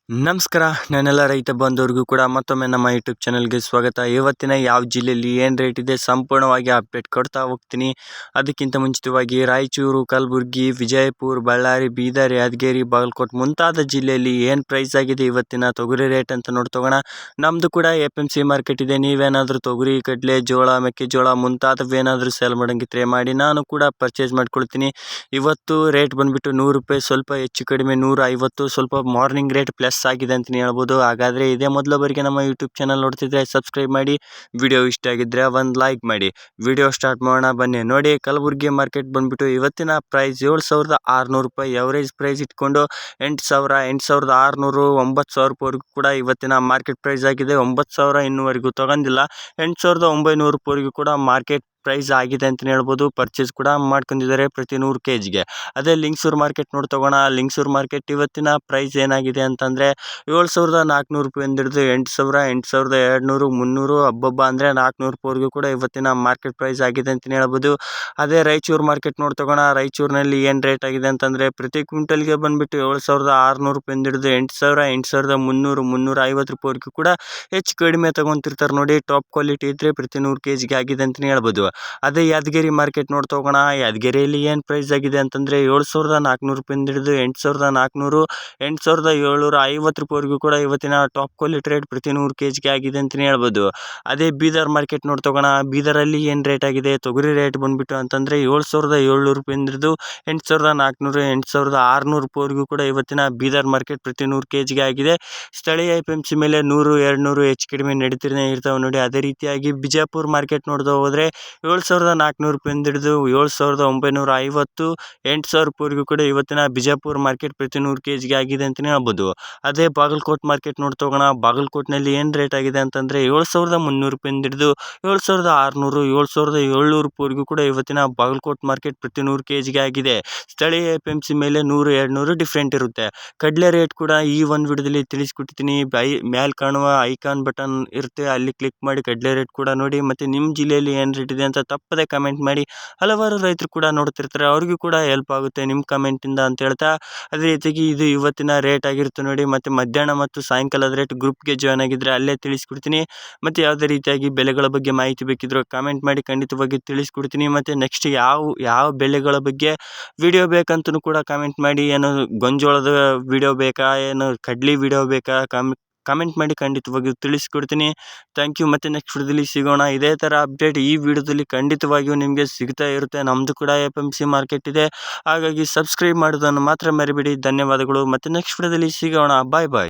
ನಮಸ್ಕಾರ ನನ್ನೆಲ್ಲ ರೈತ ಬಂಧುವರಿಗೂ ಕೂಡ ಮತ್ತೊಮ್ಮೆ ನಮ್ಮ ಯೂಟ್ಯೂಬ್ ಚಾನಲ್ಗೆ ಸ್ವಾಗತ. ಇವತ್ತಿನ ಯಾವ ಜಿಲ್ಲೆಯಲ್ಲಿ ಏನು ರೇಟ್ ಇದೆ ಸಂಪೂರ್ಣವಾಗಿ ಅಪ್ಡೇಟ್ ಕೊಡ್ತಾ ಹೋಗ್ತೀನಿ. ಅದಕ್ಕಿಂತ ಮುಂಚಿತವಾಗಿ ರಾಯಚೂರು, ಕಲಬುರಗಿ, ವಿಜಯಪುರ, ಬಳ್ಳಾರಿ, ಬೀದರ್, ಯಾದಗಿರಿ, ಬಾಗಲಕೋಟೆ ಮುಂತಾದ ಜಿಲ್ಲೆಯಲ್ಲಿ ಏನು ಪ್ರೈಸ್ ಆಗಿದೆ ಇವತ್ತಿನ ತೊಗರಿ ರೇಟ್ ಅಂತ ನೋಡ್ತೋಗೋಣ. ನಮ್ಮದು ಕೂಡ APMC ಮಾರ್ಕೆಟ್ ಇದೆ. ನೀವೇನಾದರೂ ತೊಗರಿ, ಕಡಲೆ, ಜೋಳ, ಮೆಕ್ಕೆಜೋಳ ಮುಂತಾದವೇನಾದರೂ ಸೇಲ್ ಮಾಡೋಂಗಿದ್ರೆ ಮಾಡಿ, ನಾನು ಕೂಡ ಪರ್ಚೇಸ್ ಮಾಡ್ಕೊಳ್ತೀನಿ. ಇವತ್ತು ರೇಟ್ ಬಂದುಬಿಟ್ಟು ₹100, ಸ್ವಲ್ಪ ಹೆಚ್ಚು ಕಡಿಮೆ 150, ಸ್ವಲ್ಪ ಮಾರ್ನಿಂಗ್ ರೇಟ್ ಪ್ಲಸ್ ಆಗಿದೆ ಅಂತಲೇ ಹೇಳ್ಬೋದು. ಹಾಗಾದರೆ ಇದೇ ಮೊದಲ ಬಾರಿಗೆ ನಮ್ಮ ಯೂಟ್ಯೂಬ್ ಚಾನಲ್ ನೋಡ್ತಿದ್ರೆ ಸಬ್ಸ್ಕ್ರೈಬ್ ಮಾಡಿ, ವಿಡಿಯೋ ಇಷ್ಟ ಆಗಿದ್ದರೆ ಒಂದು ಲೈಕ್ ಮಾಡಿ. ವಿಡಿಯೋ ಸ್ಟಾರ್ಟ್ ಮಾಡೋಣ ಬನ್ನಿ. ನೋಡಿ, ಕಲಬುರಗಿ ಮಾರ್ಕೆಟ್ ಬಂದುಬಿಟ್ಟು ಇವತ್ತಿನ ಪ್ರೈಸ್ ₹7,600, ಎವರೇಜ್ ಪ್ರೈಸ್ ಇಟ್ಕೊಂಡು 8,000, 8,600, 9,000 ಕೂಡ ಇವತ್ತಿನ ಮಾರ್ಕೆಟ್ ಪ್ರೈಸ್ ಆಗಿದೆ. 9,000 ಇನ್ನೂವರೆಗೂ ತಗೊಂಡಿಲ್ಲ. 8,900 ಕೂಡ ಮಾರ್ಕೆಟ್ ಪ್ರೈಸ್ ಆಗಿದೆ ಅಂತಲೇ ಹೇಳ್ಬೋದು. ಪರ್ಚೇಸ್ ಕೂಡ ಮಾಡ್ಕೊಂಡಿದ್ದಾರೆ ಪ್ರತಿ 100 kgಗೆ. ಅದೇ ಲಿಂಗಸೂರು ಮಾರ್ಕೆಟ್ ನೋಡ್ತಗೋಣ. ಲಿಂಗಸೂರು ಮಾರ್ಕೆಟ್ ಇವತ್ತಿನ ಪ್ರೈಸ್ ಏನಾಗಿದೆ ಅಂತಂದರೆ ₹7,400 ಹಿಡಿದು 8,000, 8,200, 300, ಹಬ್ಬ ಅಂದರೆ ₹400 ಕೂಡ ಇವತ್ತಿನ ಮಾರ್ಕೆಟ್ ಪ್ರೈಸ್ ಆಗಿದೆ ಅಂತಲೇ ಹೇಳ್ಬೋದು. ಅದೇ ರಾಯಚೂರು ಮಾರ್ಕೆಟ್ ನೋಡ್ತಗೋಣ. ರಾಯಚೂರಿನಲ್ಲಿ ಏನು ರೇಟ್ ಆಗಿದೆ ಅಂತಂದರೆ ಪ್ರತಿ ಕ್ವಿಂಟಲ್ಗೆ ಬಂದುಬಿಟ್ಟು ₹7,600 ಹಿಡಿದು 8,000, 8,300, ₹350 ಕೂಡ ಹೆಚ್ಚು ಕಡಿಮೆ ತೊಗೊತಿರ್ತಾರೆ ನೋಡಿ. ಟಾಪ್ ಕ್ವಾಲಿಟಿ ಇದ್ದರೆ ಪ್ರತಿ 100 kgಗೆ ಆಗಿದೆ ಅಂತಲೇ ಹೇಳ್ಬೋದು. ಅದೇ ಯಾದಗಿರಿ ಮಾರ್ಕೆಟ್ ನೋಡ್ತೋಗೋಣ. ಯಾದಗಿರಿಯಲ್ಲಿ ಏನು ಪ್ರೈಸ್ ಆಗಿದೆ ಅಂತಂದರೆ ₹7,400 ಹಿಡಿದು 8,400, ₹8,750 ಕೂಡ ಇವತ್ತಿನ ಟಾಪ್ ಕ್ವಾಲಿಟಿ ರೇಟ್ ಪ್ರತಿ 100 kgಗೆ ಆಗಿದೆ ಅಂತಲೇ ಹೇಳ್ಬೋದು. ಅದೇ ಬೀದರ್ ಮಾರ್ಕೆಟ್ ನೋಡ್ತೋಗೋಣ. ಬೀದರಲ್ಲಿ ಏನು ರೇಟ್ ಆಗಿದೆ ತೊಗರಿ ರೇಟ್ ಬಂದುಬಿಟ್ಟು ಅಂತಂದರೆ ₹7,700 ಹಿಡಿದು 8,400, ₹8,600 ಕೂಡ ಇವತ್ತಿನ ಬೀದರ್ ಮಾರ್ಕೆಟ್ ಪ್ರತಿ 100 kgಗೆ ಆಗಿದೆ. ಸ್ಥಳೀಯ APMC ಮೇಲೆ 100, 200 ಹೆಚ್ಚು ಕಡಿಮೆ ನಡೀತಿನೇ ಇರ್ತಾವೆ ನೋಡಿ. ಅದೇ ರೀತಿಯಾಗಿ ಬಿಜಾಪುರ ಮಾರ್ಕೆಟ್ ನೋಡ್ತಾ ಹೋದರೆ ₹7,400 ಹಿಡಿದು 7,950, ₹8,000 ಕೂಡ ಇವತ್ತಿನ ಬಿಜಾಪುರ ಮಾರ್ಕೆಟ್ ಪ್ರತಿ 100 kgಗೆ ಆಗಿದೆ ಅಂತಲೇ ಹೇಳ್ಬೋದು. ಅದೇ ಬಾಗಲಕೋಟೆ ಮಾರ್ಕೆಟ್ ನೋಡ್ತೋಗೋಣ. ಬಾಗಲಕೋಟಿನಲ್ಲಿ ಏನು ರೇಟ್ ಆಗಿದೆ ಅಂತಂದರೆ ₹7,300 ಹಿಡಿದು 7,600, ₹7,700 ಕೂಡ ಇವತ್ತಿನ ಬಾಗಲಕೋಟೆ ಮಾರ್ಕೆಟ್ ಪ್ರತಿ 100 kgಗೆ ಆಗಿದೆ. ಸ್ಥಳೀಯ APMC ಮೇಲೆ 100, 200 ಡಿಫ್ರೆಂಟ್ ಇರುತ್ತೆ. ಕಡಲೆ ರೇಟ್ ಕೂಡ ಈ ಒಂದು ವಿಡಿಯೋದಲ್ಲಿ ತಿಳಿಸ್ಕೊಡ್ತೀನಿ. ಮೇಲೆ ಕಾಣುವ ಐಕಾನ್ ಬಟನ್ ಇರುತ್ತೆ, ಅಲ್ಲಿ ಕ್ಲಿಕ್ ಮಾಡಿ ಕಡಲೆ ರೇಟ್ ಕೂಡ ನೋಡಿ. ಮತ್ತು ನಿಮ್ಮ ಜಿಲ್ಲೆಯಲ್ಲಿ ಏನು ರೇಟ್ ಇದೆ ಅಂತ ತಪ್ಪದೆ ಕಮೆಂಟ್ ಮಾಡಿ. ಹಲವಾರು ರೈತರು ಕೂಡ ನೋಡ್ತಿರ್ತಾರೆ, ಅವ್ರಿಗೂ ಕೂಡ ಹೆಲ್ಪ್ ಆಗುತ್ತೆ ನಿಮ್ಮ ಕಮೆಂಟಿಂದ ಅಂತ ಹೇಳ್ತಾ, ಅದೇ ರೀತಿಯಾಗಿ ಇದು ಇವತ್ತಿನ ರೇಟ್ ಆಗಿರುತ್ತೆ ನೋಡಿ. ಮತ್ತು ಮಧ್ಯಾಹ್ನ ಮತ್ತು ಸಾಯಂಕಾಲದ ರೇಟ್ ಗ್ರೂಪ್ಗೆ ಜಾಯ್ನ್ ಆಗಿದ್ದರೆ ಅಲ್ಲೇ ತಿಳಿಸ್ಕೊಡ್ತೀನಿ. ಮತ್ತು ಯಾವುದೇ ರೀತಿಯಾಗಿ ಬೆಲೆಗಳ ಬಗ್ಗೆ ಮಾಹಿತಿ ಬೇಕಿದ್ರೂ ಕಮೆಂಟ್ ಮಾಡಿ, ಖಂಡಿತವಾಗಿ ತಿಳಿಸ್ಕೊಡ್ತೀನಿ. ಮತ್ತು ನೆಕ್ಸ್ಟ್ ಯಾವ ಬೆಳೆಗಳ ಬಗ್ಗೆ ವಿಡಿಯೋ ಬೇಕಂತಲೂ ಕೂಡ ಕಮೆಂಟ್ ಮಾಡಿ. ಏನು ಗೊಂಜೋಳದ ವಿಡಿಯೋ ಬೇಕಾ, ಏನು ಕಡ್ಲಿ ವಿಡಿಯೋ ಬೇಕಾ, ಕಮೆಂಟ್ ಮಾಡಿ, ಖಂಡಿತವಾಗಿಯೂ ತಿಳಿಸ್ಕೊಡ್ತೀನಿ. Thank you. ಮತ್ತು ನೆಕ್ಸ್ಟ್ ವಿಡಿಯೋದಲ್ಲಿ ಸಿಗೋಣ. ಇದೇ ಥರ ಅಪ್ಡೇಟ್ ಈ ವಿಡಿಯೋದಲ್ಲಿ ಖಂಡಿತವಾಗಿಯೂ ನಿಮಗೆ ಸಿಗ್ತಾ ಇರುತ್ತೆ. ನಮ್ಮದು ಕೂಡ APMC ಮಾರ್ಕೆಟ್ ಇದೆ, ಹಾಗಾಗಿ ಸಬ್ಸ್ಕ್ರೈಬ್ ಮಾಡೋದನ್ನು ಮಾತ್ರ ಮರಿಬೇಡಿ. ಧನ್ಯವಾದಗಳು. ಮತ್ತು ನೆಕ್ಸ್ಟ್ ವಿಡಿಯೋದಲ್ಲಿ ಸಿಗೋಣ. ಬಾಯ್ ಬಾಯ್.